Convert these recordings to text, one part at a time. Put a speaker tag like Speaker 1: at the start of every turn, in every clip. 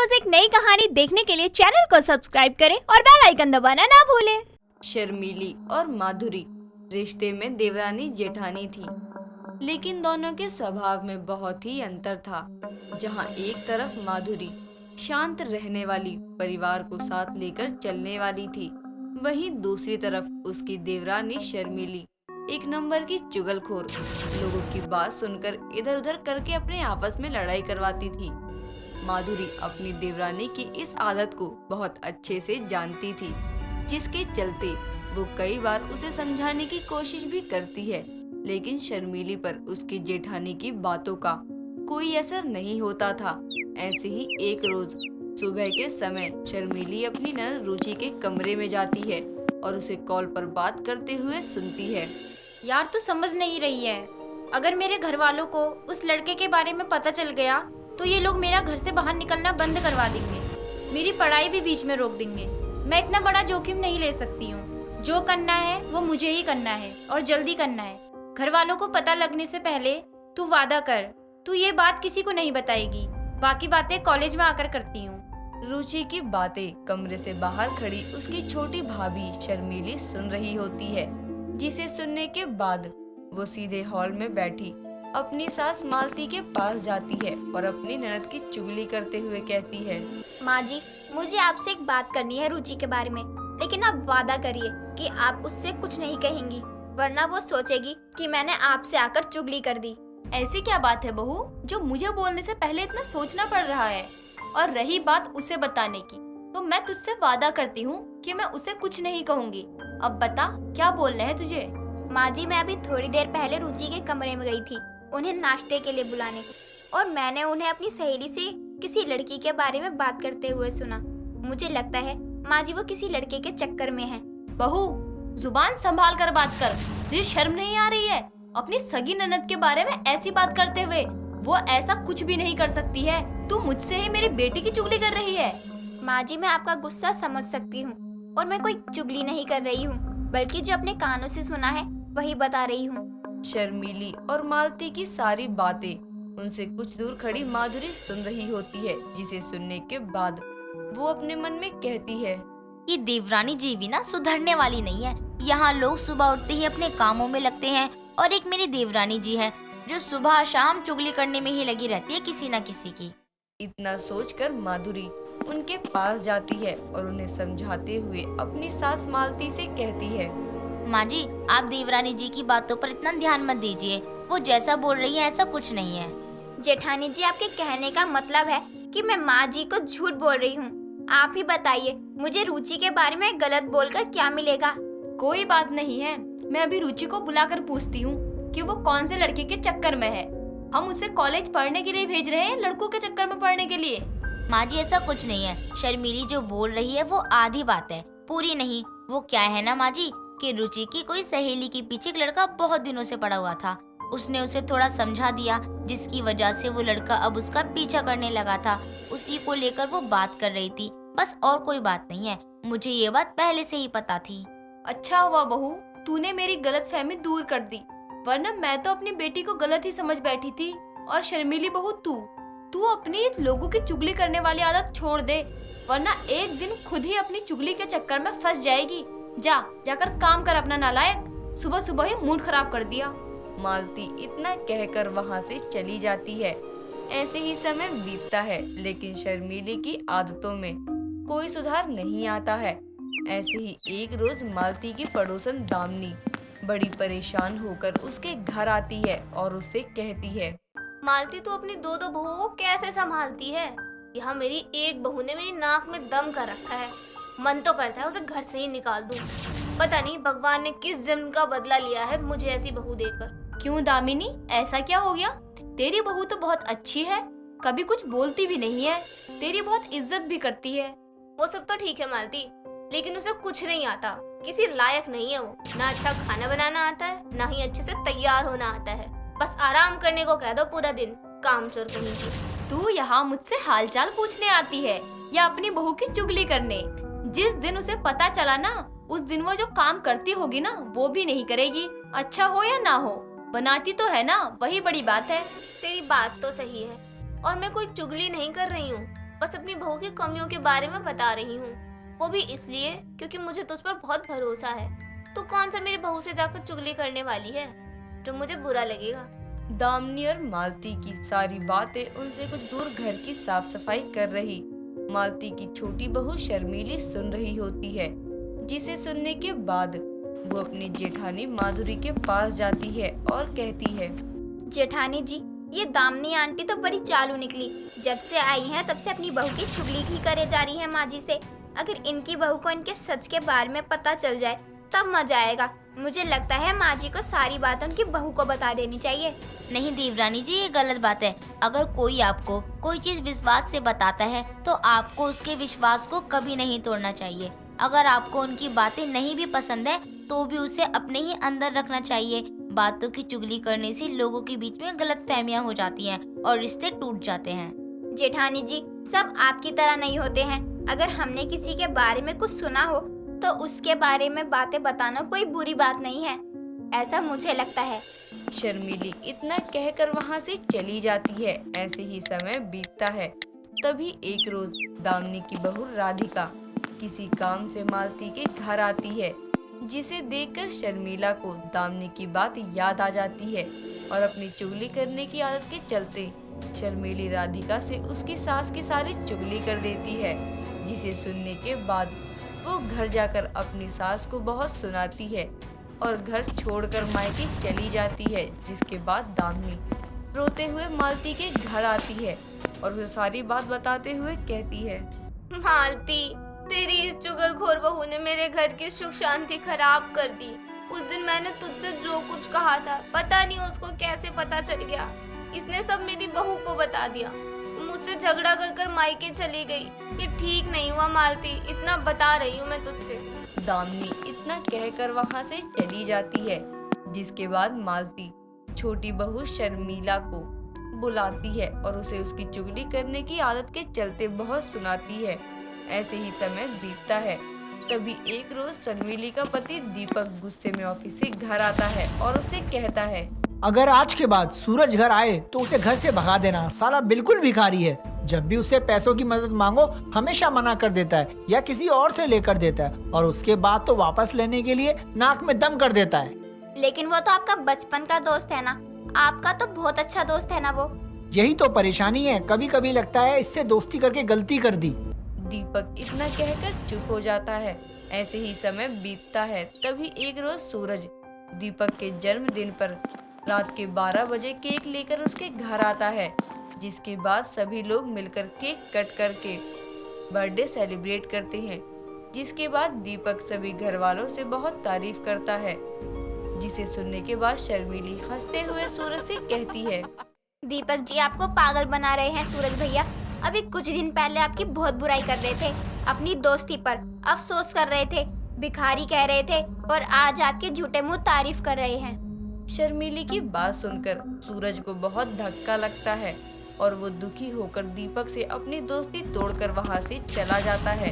Speaker 1: रोज एक नई कहानी देखने के लिए चैनल को सब्सक्राइब करें और बेल आइकन दबाना ना भूलें।
Speaker 2: शर्मीली और माधुरी रिश्ते में देवरानी जेठानी थी, लेकिन दोनों के स्वभाव में बहुत ही अंतर था। जहां एक तरफ माधुरी शांत रहने वाली, परिवार को साथ लेकर चलने वाली थी, वहीं दूसरी तरफ उसकी देवरानी शर्मीली एक नंबर की चुगलखोर, लोगों की बात सुनकर इधर उधर करके अपने आपस में लड़ाई करवाती थी। माधुरी अपनी देवरानी की इस आदत को बहुत अच्छे से जानती थी, जिसके चलते वो कई बार उसे समझाने की कोशिश भी करती है, लेकिन शर्मीली पर उसकी जेठानी की बातों का कोई असर नहीं होता था। ऐसे ही एक रोज सुबह के समय शर्मीली अपनी ननद रुचि के कमरे में जाती है और उसे कॉल पर बात करते हुए सुनती है।
Speaker 3: यार तू समझ नहीं रही है, अगर मेरे घर वालों को उस लड़के के बारे में पता चल गया तो ये लोग मेरा घर से बाहर निकलना बंद करवा देंगे, मेरी पढ़ाई भी बीच में रोक देंगे। मैं इतना बड़ा जोखिम नहीं ले सकती हूँ। जो करना है वो मुझे ही करना है और जल्दी करना है। घर वालों को पता लगने से पहले तू वादा कर, तू ये बात किसी को नहीं बताएगी। बाकी बातें कॉलेज में आकर करती हूँ।
Speaker 2: रुचि की बातें कमरे से बाहर खड़ी उसकी छोटी भाभी शर्मीली सुन रही होती है, जिसे सुनने के बाद वो सीधे हॉल में बैठी अपनी सास मालती के पास जाती है और अपनी ननद की चुगली करते हुए कहती है,
Speaker 4: माँ जी, मुझे आपसे एक बात करनी है रुचि के बारे में, लेकिन आप वादा करिए कि आप उससे कुछ नहीं कहेंगी, वरना वो सोचेगी कि मैंने आपसे आकर चुगली कर दी।
Speaker 3: ऐसी क्या बात है बहू, जो मुझे बोलने से पहले इतना सोचना पड़ रहा है? और रही बात उसे बताने की, तो मैं तुझसे वादा करती हूँ कि मैं उसे कुछ नहीं कहूँगी। अब बता, क्या बोलना है तुझे?
Speaker 4: माँ जी, मैं अभी थोड़ी देर पहले रुचि के कमरे में गई थी उन्हें नाश्ते के लिए बुलाने, और मैंने उन्हें अपनी सहेली से किसी लड़की के बारे में बात करते हुए सुना। मुझे लगता है माँ जी वो किसी लड़के के चक्कर में है।
Speaker 3: बहू, जुबान संभाल कर बात कर। तुझे शर्म नहीं आ रही है? अपनी सगी ननद के बारे में ऐसी बात करते हुए, वो ऐसा कुछ भी नहीं कर सकती है। तू मुझसे ही मेरी बेटी की चुगली कर रही है।
Speaker 4: माँ जी, मैं आपका गुस्सा समझ सकती हूँ, और मैं कोई चुगली नहीं कर रही हूँ, बल्कि जो अपने कानों से सुना है वही बता रही हूँ।
Speaker 2: शर्मीली और मालती की सारी बातें उनसे कुछ दूर खड़ी माधुरी सुन रही होती है, जिसे सुनने के बाद वो अपने मन में कहती है,
Speaker 5: ये देवरानी जी भी ना सुधरने वाली नहीं है। यहाँ लोग सुबह उठते ही अपने कामों में लगते हैं, और एक मेरी देवरानी जी है जो सुबह शाम चुगली करने में ही लगी रहती है किसी न किसी की।
Speaker 2: इतना सोचकर माधुरी उनके पास जाती है और उन्हें समझाते हुए अपनी सास मालती से कहती है,
Speaker 5: माँ जी, आप देवरानी जी की बातों पर इतना ध्यान मत दीजिए, वो जैसा बोल रही है ऐसा कुछ नहीं है।
Speaker 4: जेठानी जी, आपके कहने का मतलब है कि मैं माँ जी को झूठ बोल रही हूँ। आप ही बताइए, मुझे रुचि के बारे में गलत बोलकर क्या मिलेगा?
Speaker 3: कोई बात नहीं है, मैं अभी रुचि को बुलाकर पूछती हूँ कि वो कौन से लड़के के चक्कर में है। हम उसे कॉलेज पढ़ने के लिए भेज रहे हैं, लड़कों के चक्कर में पढ़ने के लिए?
Speaker 5: माँ जी, ऐसा कुछ नहीं है। शर्मीली जो बोल रही है वो आधी बात है, पूरी नहीं। वो क्या है ना माँ जी, कि रुचि की कोई सहेली के पीछे एक लड़का बहुत दिनों से पड़ा हुआ था। उसने उसे थोड़ा समझा दिया, जिसकी वजह से वो लड़का अब उसका पीछा करने लगा था। उसी को लेकर वो बात कर रही थी, बस, और कोई बात नहीं है। मुझे ये बात पहले से ही पता थी।
Speaker 3: अच्छा हुआ बहू, तूने मेरी गलतफहमी दूर कर दी, वरना मैं तो अपनी बेटी को गलत ही समझ बैठी थी। और शर्मीली बहू, तू अपनी लोगों की चुगली करने वाली आदत छोड़ दे, वरना एक दिन खुद ही अपनी चुगली के चक्कर में फंस जाएगी। जाकर काम कर अपना, नालायक। सुबह सुबह ही मूड खराब कर दिया।
Speaker 2: मालती इतना कहकर वहाँ से चली जाती है। ऐसे ही समय बीतता है, लेकिन शर्मीली की आदतों में कोई सुधार नहीं आता है। ऐसे ही एक रोज मालती की पड़ोसन दामिनी बड़ी परेशान होकर उसके घर आती है और उससे कहती है,
Speaker 4: मालती, तू अपनी दो बहुओं को कैसे संभालती है? यहाँ मेरी एक बहू ने मेरी नाक में दम कर रखा है। मन तो करता है उसे घर से ही निकाल दूं। पता नहीं भगवान ने किस जन्म का बदला लिया है मुझे ऐसी बहू देकर।
Speaker 3: क्यों दामिनी, ऐसा क्या हो गया? तेरी बहू तो बहुत अच्छी है, कभी कुछ बोलती भी नहीं है, तेरी बहुत इज्जत भी करती है।
Speaker 4: वो सब तो ठीक है मालती, लेकिन उसे कुछ नहीं आता, किसी लायक नहीं है वो। ना अच्छा खाना बनाना आता है, ना ही अच्छे से तैयार होना आता है। बस आराम करने को कह दो पूरा दिन, कामचोर कहीं की।
Speaker 3: तू यहाँ मुझसे हालचाल पूछने आती है या अपनी बहू की चुगली करने? जिस दिन उसे पता चला ना, उस दिन वो जो काम करती होगी ना, वो भी नहीं करेगी। अच्छा हो या ना हो, बनाती तो है ना, वही बड़ी बात है।
Speaker 4: तेरी बात तो सही है, और मैं कोई चुगली नहीं कर रही हूँ, बस अपनी बहू की कमियों के बारे में बता रही हूँ, वो भी इसलिए क्योंकि मुझे तो उस पर बहुत भरोसा है। तो कौन सा मेरी बहू से जाकर चुगली करने वाली है जो मुझे बुरा लगेगा।
Speaker 2: दामिनी और मालती की सारी बातें उनसे कुछ दूर घर की साफ सफाई कर रही मालती की छोटी बहू शर्मीली सुन रही होती है, जिसे सुनने के बाद वो अपनी जेठानी माधुरी के पास जाती है और कहती है,
Speaker 6: जेठानी जी, ये दामिनी आंटी तो बड़ी चालू निकली। जब से आई हैं तब से अपनी बहू की चुगली ही करे जा रही है माँ जी से। अगर इनकी बहू को इनके सच के बारे में पता चल जाए तब मजा आएगा। मुझे लगता है माँ जी को सारी बात उनकी बहू को बता देनी चाहिए।
Speaker 5: नहीं देवरानी जी, ये गलत बात है। अगर कोई आपको कोई चीज विश्वास से बताता है तो आपको उसके विश्वास को कभी नहीं तोड़ना चाहिए। अगर आपको उनकी बातें नहीं भी पसंद है तो भी उसे अपने ही अंदर रखना चाहिए। बातों की चुगली करने से लोगों के बीच में गलतफहमियां हो जाती हैं और रिश्ते टूट जाते हैं।
Speaker 6: जेठानी जी, सब आपकी तरह नहीं होते हैं। अगर हमने किसी के बारे में कुछ सुना हो तो उसके बारे में बातें बताना कोई बुरी बात नहीं है, ऐसा मुझे लगता है।
Speaker 2: शर्मीली इतना कहकर वहाँ से चली जाती है। ऐसे ही समय बीतता है। तभी एक रोज दामिनी की बहू राधिका किसी काम से मालती के घर आती है, जिसे देखकर शर्मिला को दामिनी की बात याद आ जाती है और अपनी चुगली करने की आदत के चलते शर्मीली राधिका से उसकी सास की सारी चुगली कर देती है, जिसे सुनने के बाद वो घर जाकर अपनी सास को बहुत सुनाती है और घर छोड़कर मायके चली जाती है। जिसके बाद दामिनी रोते हुए मालती के घर आती है और उसे सारी बात बताते हुए कहती है,
Speaker 4: मालती, तेरी इस चुगलखोर बहू ने मेरे घर की सुख शांति खराब कर दी। उस दिन मैंने तुझसे जो कुछ कहा था, पता नहीं उसको कैसे पता चल गया। इसने सब मेरी बहू को बता दिया। मुझसे झगड़ा कर मायके चली गई। ये ठीक नहीं हुआ मालती, इतना बता रही हूँ मैं तुझसे।
Speaker 2: दामिनी इतना कहकर वहाँ से चली जाती है। जिसके बाद मालती छोटी बहू शर्मिला को बुलाती है और उसे उसकी चुगली करने की आदत के चलते बहुत सुनाती है। ऐसे ही समय बीतता है। तभी एक रोज शर्मिली का पति दीपक गुस्से में ऑफिस से घर आता है और उसे कहता है,
Speaker 7: अगर आज के बाद सूरज घर आए तो उसे घर से भगा देना। साला बिल्कुल भिखारी है। जब भी उससे पैसों की मदद मांगो हमेशा मना कर देता है या किसी और से लेकर देता है और उसके बाद तो वापस लेने के लिए नाक में दम कर देता है।
Speaker 6: लेकिन वो तो आपका बचपन का दोस्त है ना, आपका तो बहुत अच्छा दोस्त है ना वो।
Speaker 7: यही तो परेशानी है, कभी कभी लगता है इससे दोस्ती करके गलती कर दी।
Speaker 2: दीपक इतना कहकर चुप हो जाता है। ऐसे ही समय बीतता है। तभी एक रोज सूरज दीपक के जन्मदिन पर रात के 12 बजे केक लेकर उसके घर आता है। जिसके बाद सभी लोग मिलकर केक कट करके बर्थडे सेलिब्रेट करते हैं। जिसके बाद दीपक सभी घर वालों से बहुत तारीफ करता है, जिसे सुनने के बाद शर्मिली हंसते हुए सूरज से कहती है,
Speaker 6: दीपक जी आपको पागल बना रहे हैं सूरज भैया। अभी कुछ दिन पहले आपकी बहुत बुराई कर रहे थे, अपनी दोस्ती पर अफसोस कर रहे थे, भिखारी कह रहे थे और आज आपके झूठे मुंह तारीफ कर रहे हैं।
Speaker 2: शर्मिली की बात सुनकर सूरज को बहुत धक्का लगता है और वो दुखी होकर दीपक से अपनी दोस्ती तोड़कर वहाँ से चला जाता है।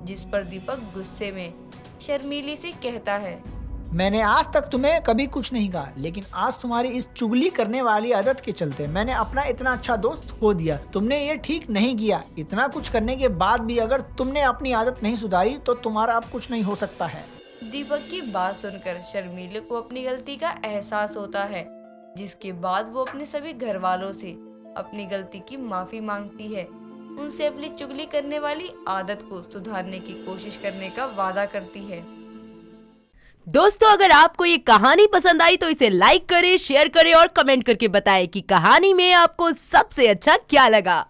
Speaker 2: जिस पर दीपक गुस्से में शर्मिली से कहता है,
Speaker 7: मैंने आज तक तुम्हें कभी कुछ नहीं कहा, लेकिन आज तुम्हारी इस चुगली करने वाली आदत के चलते मैंने अपना इतना अच्छा दोस्त खो दिया। तुमने ये ठीक नहीं किया। इतना कुछ करने के बाद भी अगर तुमने अपनी आदत नहीं सुधारी तो तुम्हारा अब कुछ नहीं हो सकता है।
Speaker 2: दीपक की बात सुनकर शर्मिली को अपनी गलती का एहसास होता है। जिसके बाद वो अपने सभी घर वालों से अपनी गलती की माफी मांगती है। उनसे अपनी चुगली करने वाली आदत को सुधारने की कोशिश करने का वादा करती है।
Speaker 8: दोस्तों, अगर आपको ये कहानी पसंद आई तो इसे लाइक करें, शेयर करें और कमेंट करके बताएं कि कहानी में आपको सबसे अच्छा क्या लगा।